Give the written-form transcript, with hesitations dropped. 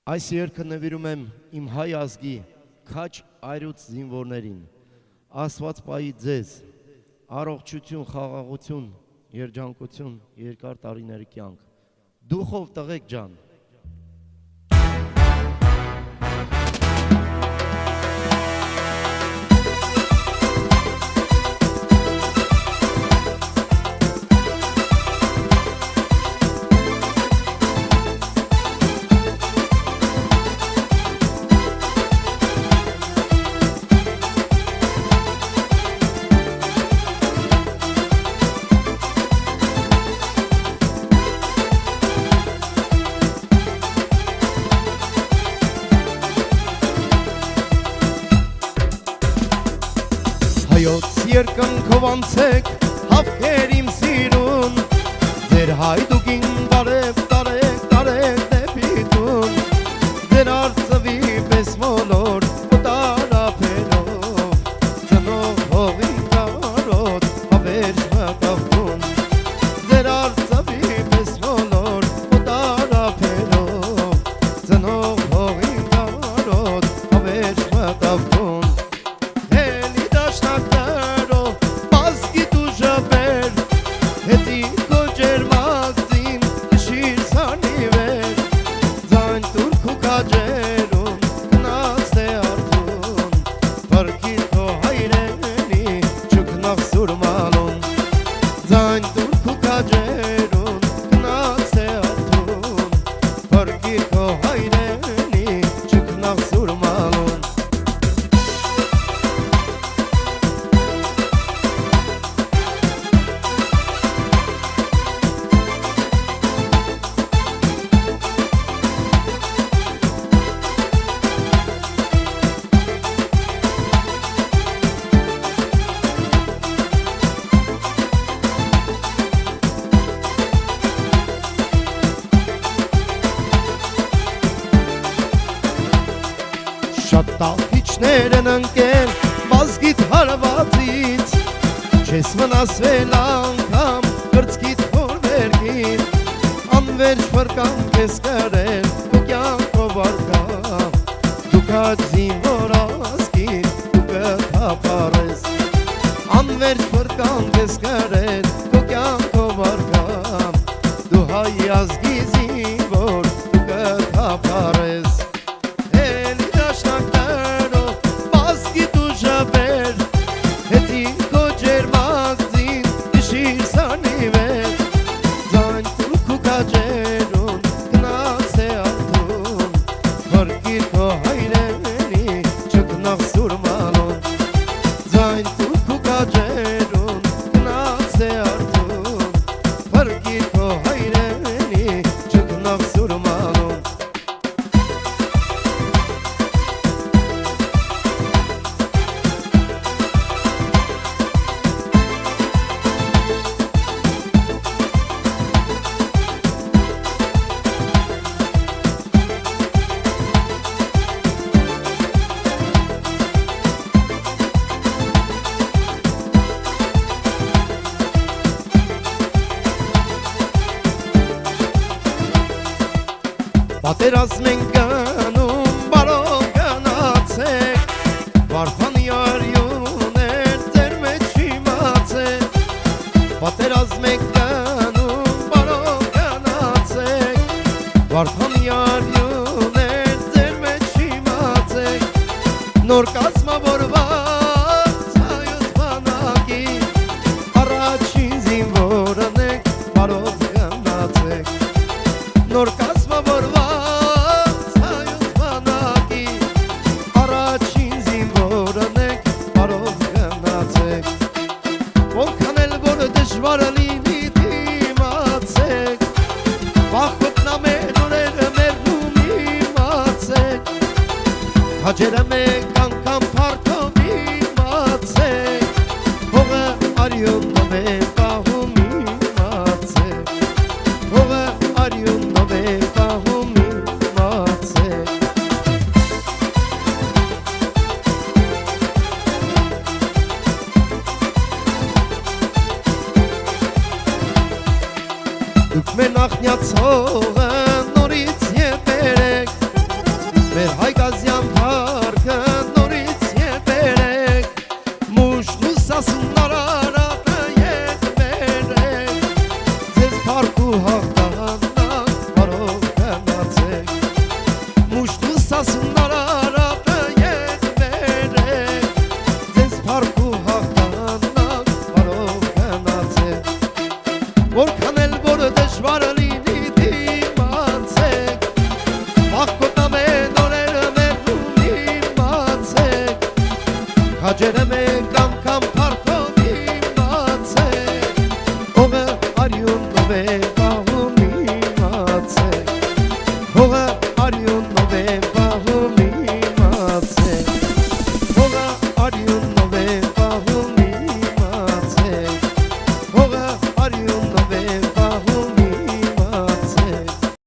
Այս երգը նվիրում եմ իմ հայ ազգի քաչ այրուց զինվորներին, Աստված պահի ձեզ, առողջություն, խաղաղություն, երջանկություն, երկար տարիների կյանք, դուխով տղեկ ջան։ Հայոց երկնքով անցեք, հավքեր իմ սիրուն, ձեր հայդուկին բարև տարեք, տարեք դեպի տուն, ձեր արծվի պես մոլոր ու տարափերով, ծնող հողի կարոտ հավերջ մտավտուն, ձեր արծվի պես մոլոր ու տարափերով, ծնող հողի կարոտ հավերջ մտավտուն, Շատ տաղիչներ են ընկել բազգիտ հարվածից, չես մնասվել անգամ կրծքիդ հորվերգին, անվերջ վրկան կես կրել դու կյանքով արկամ, դու կաչ զինվոր ազգին դու կթափարես, անվերջ վրկան կես կրել դու կյանքով արկամ, դու հայ ազգի զինվոր դու կթափարես, Պատերազմ ենք գնում, բարով գնացեք, վարդանի արյուներ ձեր մեջ իմացեք, պատերազմ ենք գնում, բարով գնացեք, վարդանի արյուներ ձեր մեջ իմացեք, նոր կազմավորված հայոց բանակի, առաջին զինվորն եք, բարով գնացեք, նոր կազմավորված Հաջերը մեկ անգամ պարդով իմացեք, հողը արյունով է պահում իմացեք, հողը արյունով է պահում իմացեք, դուք մեր նախնյաց հող